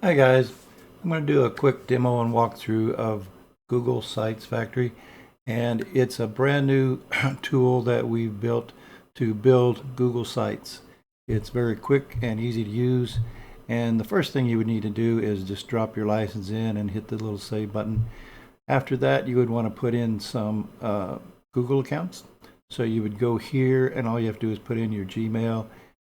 Hi guys, I'm going to do a quick demo and walkthrough of Google Sites Factory, and it's a brand new tool that we've built to build Google Sites. It's very quick and easy to use, and the first thing you would need to do is just drop your license in and hit the little save button. After that, you would want to put in some Google accounts. So you would go here and all you have to do is put in your Gmail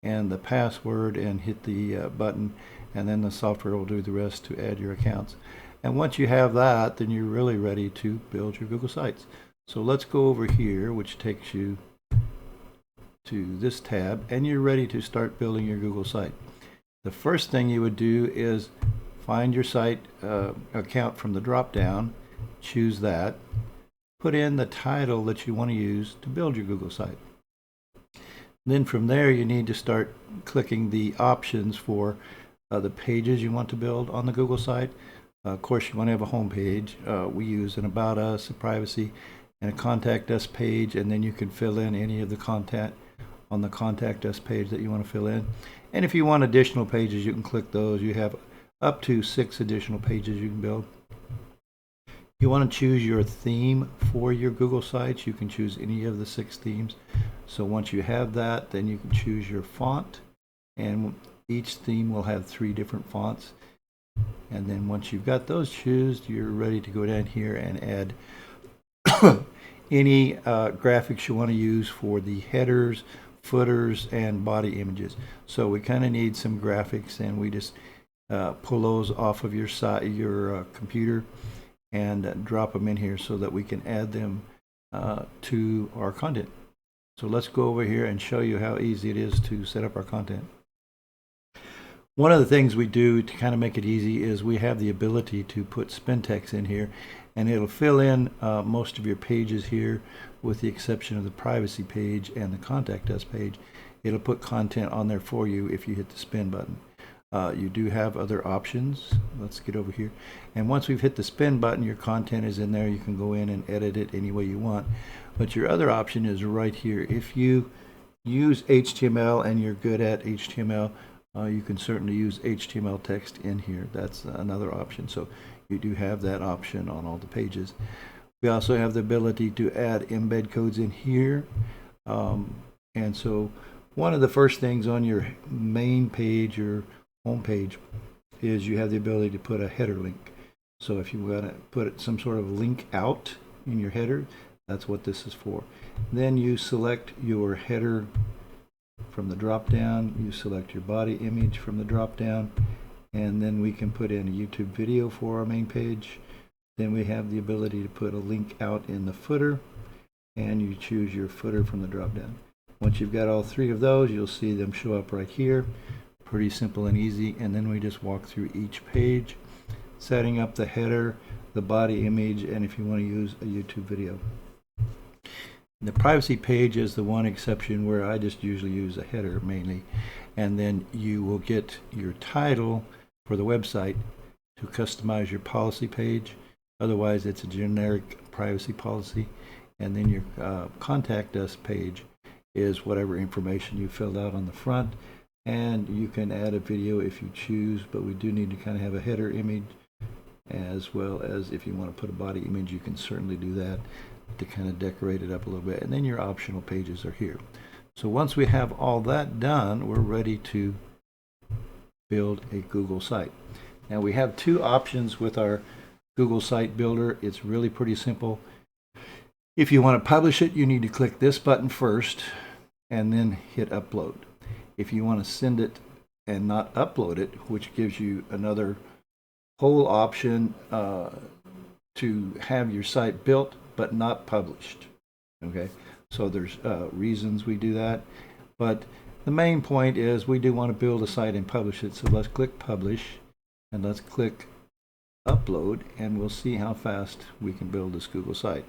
and the password and hit the button, and then the software will do the rest to add your accounts. And once you have that, then you're really ready to build your Google Sites. So let's go over here, which takes you to this tab, and you're ready to start building your Google site. The first thing you would do is find your site account from the drop down, choose that, put in the title that you want to use to build your Google site. Then from there you need to start clicking the options for the pages you want to build on the Google site. Of course, you want to have a home page. We use an About Us, a Privacy, and a Contact Us page, and then you can fill in any of the content on the Contact Us page that you want to fill in. And if you want additional pages, you can click those. You have up to 6 additional pages you can build. You want to choose your theme for your Google Sites. You can choose any of the 6 themes. So once you have that, then you can choose your font, and each theme will have 3 different fonts. And then once you've got those chosen, you're ready to go down here and add any graphics you want to use for the headers, footers, and body images. So we kind of need some graphics, and we just pull those off of your computer and drop them in here so that we can add them to our content. So let's go over here and show you how easy it is to set up our content. One of the things we do to kind of make it easy is we have the ability to put spin text in here, and it'll fill in most of your pages here, with the exception of the privacy page and the Contact Us page. It'll put content on there for you if you hit the spin button. You do have other options. Let's get over here. And once we've hit the spin button, your content is in there. You can go in and edit it any way you want. But your other option is right here. If you use HTML and you're good at HTML, you can certainly use HTML text in here. That's another option. So you do have that option on all the pages. We also have the ability to add embed codes in here. And so one of the first things on your main page or home page is you have the ability to put a header link. So if you want to put some sort of link out in your header, that's what this is for. Then you select your header from the drop down, you select your body image from the drop down, and then we can put in a YouTube video for our main page. Then we have the ability to put a link out in the footer, and you choose your footer from the drop down. Once you've got all 3 of those, you'll see them show up right here. Pretty simple and easy. And then we just walk through each page, setting up the header, the body image, and if you want to use a YouTube video. The privacy page is the one exception where I just usually use a header mainly, and then you will get your title for the website to customize your policy page. Otherwise, it's a generic privacy policy, and then your Contact Us page is whatever information you filled out on the front, and you can add a video if you choose, but we do need to kind of have a header image, as well as if you want to put a body image, you can certainly do that to kind of decorate it up a little bit. And then your optional pages are here. So once we have all that done, we're ready to build a Google site. Now we have 2 options with our Google Site Builder. It's really pretty simple. If you want to publish it, you need to click this button first and then hit upload. If you want to send it and not upload it, which gives you another whole option to have your site built but not published. Okay, so there's reasons we do that, but the main point is we do want to build a site and publish it. So let's click publish, and let's click upload, and we'll see how fast we can build this Google site.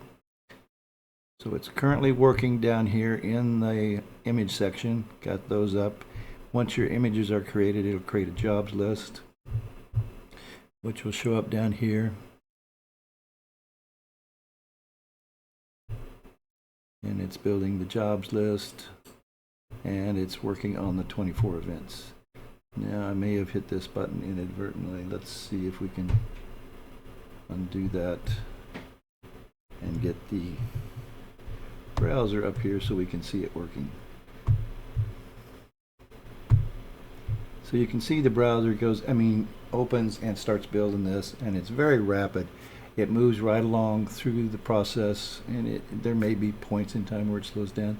So it's currently working down here in the image section. Got those up. Once your images are created, it'll create a jobs list, which will show up down here. And it's building the jobs list, and it's working on the 24 events. Now I may have hit this button inadvertently. Let's see if we can undo that and get the browser up here so we can see it working. So you can see the browser opens and starts building this, and it's very rapid. It moves right along through the process, and there may be points in time where it slows down.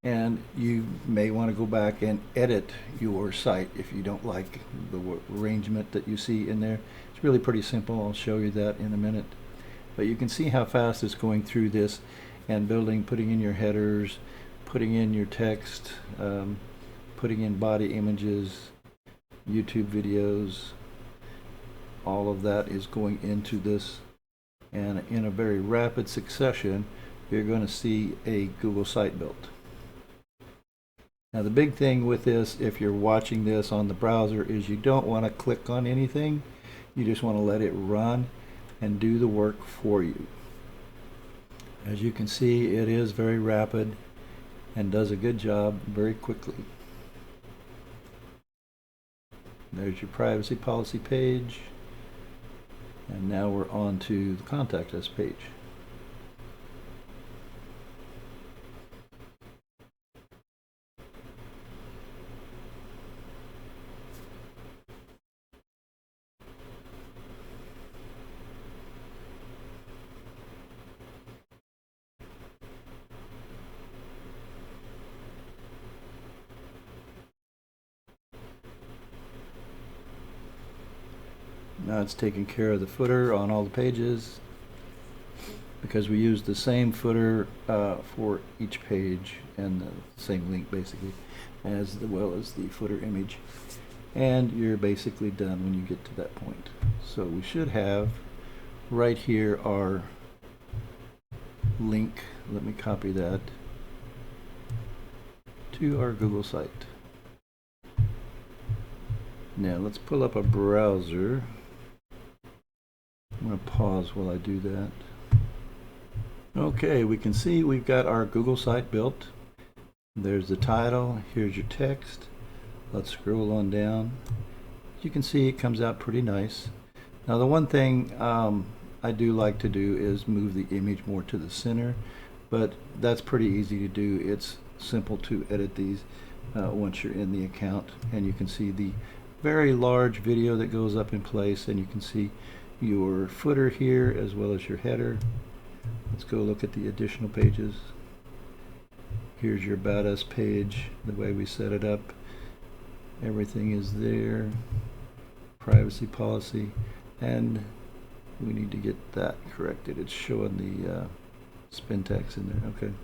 And you may want to go back and edit your site if you don't like the arrangement that you see in there. It's really pretty simple. I'll show you that in a minute. But you can see how fast it's going through this and building, putting in your headers, putting in your text, putting in body images, YouTube videos. All of that is going into this, and in a very rapid succession you're going to see a Google site built. Now the big thing with this, if you're watching this on the browser, is you don't want to click on anything. You just want to let it run and do the work for you. As you can see, it is very rapid and does a good job very quickly. There's your privacy policy page, and now we're on to the contact us page. Now it's taking care of the footer on all the pages, because we use the same footer for each page and the same link basically, as well as the footer image. And you're basically done when you get to that point. So we should have right here our link. Let me copy that to our Google site. Now let's pull up a browser. I'm going to pause while I do that. Okay, we can see we've got our Google site built. There's the title, here's your text. Let's scroll on down. You can see it comes out pretty nice. Now the one thing I do like to do is move the image more to the center, but that's pretty easy to do. It's simple to edit these once you're in the account, and you can see the very large video that goes up in place, and you can see your footer here as well as your header. Let's go look at the additional pages. Here's your About Us page, the way we set it up. Everything is there. Privacy policy, and we need to get that corrected. It's showing the spin text in there. Okay,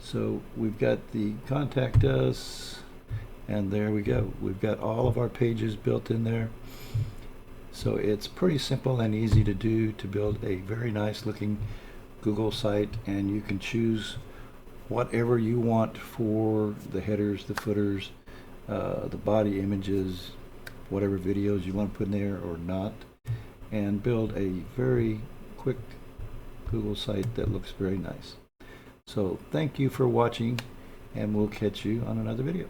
so we've got the contact us, and there we go. We've got all of our pages built in there. So it's pretty simple and easy to do, to build a very nice looking Google site, and you can choose whatever you want for the headers, the footers, the body images, whatever videos you want to put in there or not, and build a very quick Google site that looks very nice. So thank you for watching, and we'll catch you on another video.